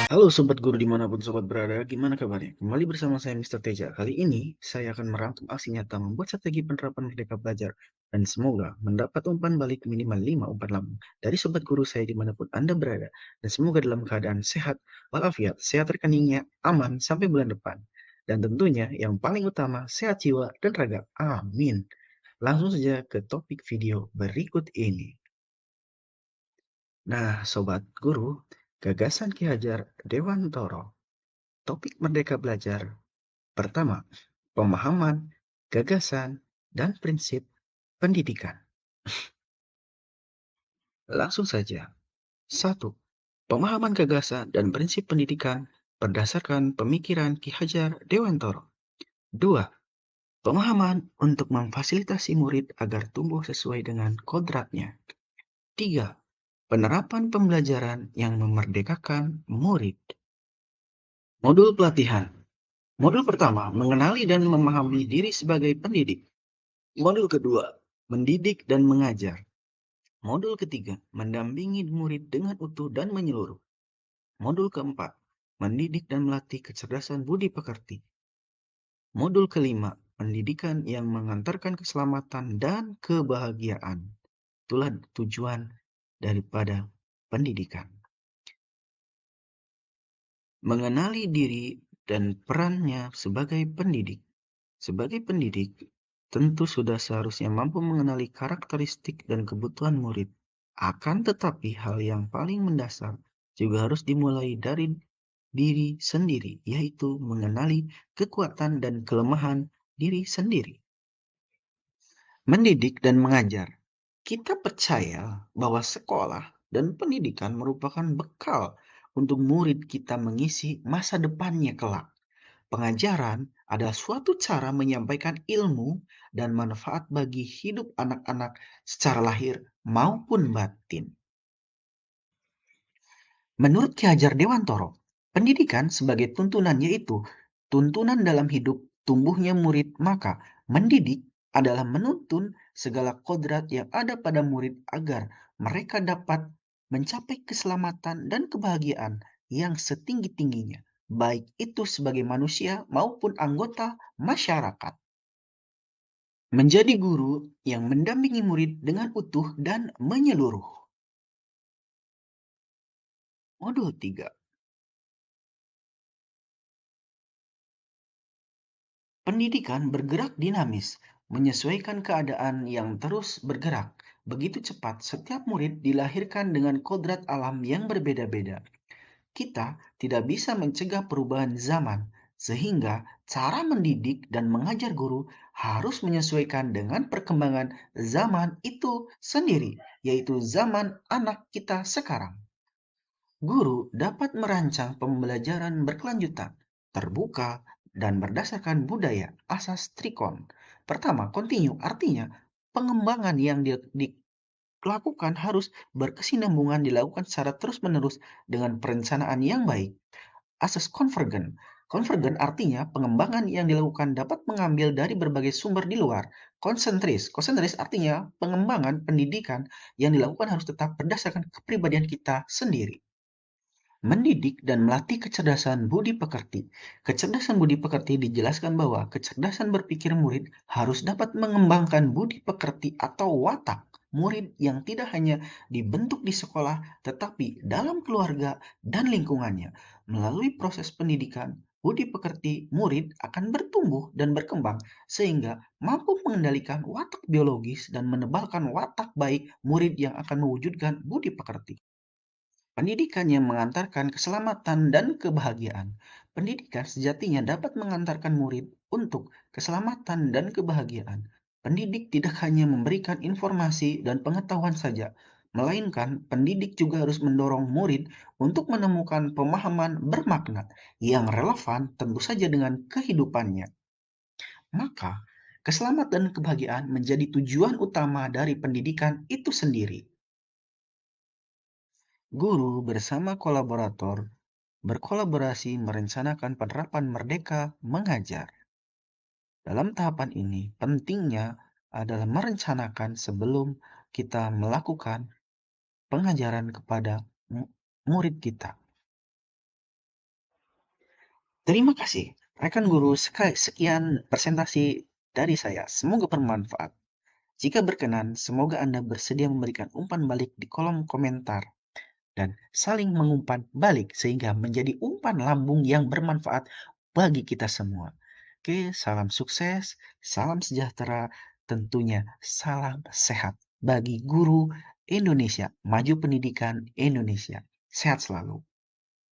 Halo Sobat Guru dimanapun Sobat berada, gimana kabarnya? Kembali bersama saya Mr. Teja. Kali ini saya akan merangkum aksi nyata membuat strategi penerapan Merdeka Belajar dan semoga mendapat umpan balik minimal 5 umpan lambung dari Sobat Guru saya dimanapun Anda berada. Dan semoga dalam keadaan sehat, walafiat, sehat rekeningnya, aman sampai bulan depan. Dan tentunya yang paling utama sehat jiwa dan raga. Amin. Langsung saja ke topik video berikut ini. Nah, Sobat Guru, gagasan Ki Hajar Dewantoro. Topik Merdeka Belajar. Pertama, pemahaman, gagasan, dan prinsip pendidikan. Langsung saja. 1. Pemahaman gagasan dan prinsip pendidikan berdasarkan pemikiran Ki Hajar Dewantoro. 2. Pemahaman untuk memfasilitasi murid agar tumbuh sesuai dengan kodratnya. 3. Penerapan pembelajaran yang memerdekakan murid. Modul pelatihan. Modul pertama, mengenali dan memahami diri sebagai pendidik. Modul kedua, mendidik dan mengajar. Modul ketiga, mendampingi murid dengan utuh dan menyeluruh. Modul keempat, mendidik dan melatih kecerdasan budi pekerti. Modul kelima, pendidikan yang mengantarkan keselamatan dan kebahagiaan. Itulah tujuan daripada pendidikan. Mengenali diri dan perannya sebagai pendidik. Sebagai pendidik, tentu sudah seharusnya mampu mengenali karakteristik dan kebutuhan murid. Akan tetapi hal yang paling mendasar juga harus dimulai dari diri sendiri, yaitu mengenali kekuatan dan kelemahan diri sendiri. Mendidik dan mengajar. Kita percaya bahwa sekolah dan pendidikan merupakan bekal untuk murid kita mengisi masa depannya kelak. Pengajaran adalah suatu cara menyampaikan ilmu dan manfaat bagi hidup anak-anak secara lahir maupun batin. Menurut Ki Hajar Dewantoro, pendidikan sebagai tuntunan yaitu tuntunan dalam hidup tumbuhnya murid, maka mendidik adalah menuntun segala kodrat yang ada pada murid agar mereka dapat mencapai keselamatan dan kebahagiaan yang setinggi-tingginya, baik itu sebagai manusia maupun anggota masyarakat. Menjadi guru yang mendampingi murid dengan utuh dan menyeluruh. Modul 3. Pendidikan bergerak dinamis, menyesuaikan keadaan yang terus bergerak. Begitu cepat, setiap murid dilahirkan dengan kodrat alam yang berbeda-beda. Kita tidak bisa mencegah perubahan zaman, sehingga cara mendidik dan mengajar guru harus menyesuaikan dengan perkembangan zaman itu sendiri, yaitu zaman anak kita sekarang. Guru dapat merancang pembelajaran berkelanjutan, terbuka, dan berdasarkan budaya asas trikon. Pertama, continue artinya pengembangan yang dilakukan harus berkesinambungan dilakukan secara terus-menerus dengan perencanaan yang baik. Asas konvergen. Konvergen artinya pengembangan yang dilakukan dapat mengambil dari berbagai sumber di luar. Konsentris. Konsentris artinya pengembangan pendidikan yang dilakukan harus tetap berdasarkan kepribadian kita sendiri. Mendidik dan melatih kecerdasan budi pekerti. Kecerdasan budi pekerti dijelaskan bahwa kecerdasan berpikir murid harus dapat mengembangkan budi pekerti atau watak murid yang tidak hanya dibentuk di sekolah, tetapi dalam keluarga dan lingkungannya. Melalui proses pendidikan, budi pekerti murid akan bertumbuh dan berkembang sehingga mampu mengendalikan watak biologis dan menebalkan watak baik murid yang akan mewujudkan budi pekerti. Pendidikan yang mengantarkan keselamatan dan kebahagiaan. Pendidikan sejatinya dapat mengantarkan murid untuk keselamatan dan kebahagiaan. Pendidik tidak hanya memberikan informasi dan pengetahuan saja, melainkan pendidik juga harus mendorong murid untuk menemukan pemahaman bermakna yang relevan tentu saja dengan kehidupannya. Maka, keselamatan dan kebahagiaan menjadi tujuan utama dari pendidikan itu sendiri. Guru bersama kolaborator berkolaborasi merencanakan penerapan Merdeka Mengajar. Dalam tahapan ini, pentingnya adalah merencanakan sebelum kita melakukan pengajaran kepada murid kita. Terima kasih, rekan guru. Sekian presentasi dari saya. Semoga bermanfaat. Jika berkenan, semoga Anda bersedia memberikan umpan balik di kolom komentar dan saling mengumpan balik sehingga menjadi umpan lambung yang bermanfaat bagi kita semua. Oke, salam sukses, salam sejahtera, tentunya salam sehat bagi guru Indonesia, maju pendidikan Indonesia. Sehat selalu.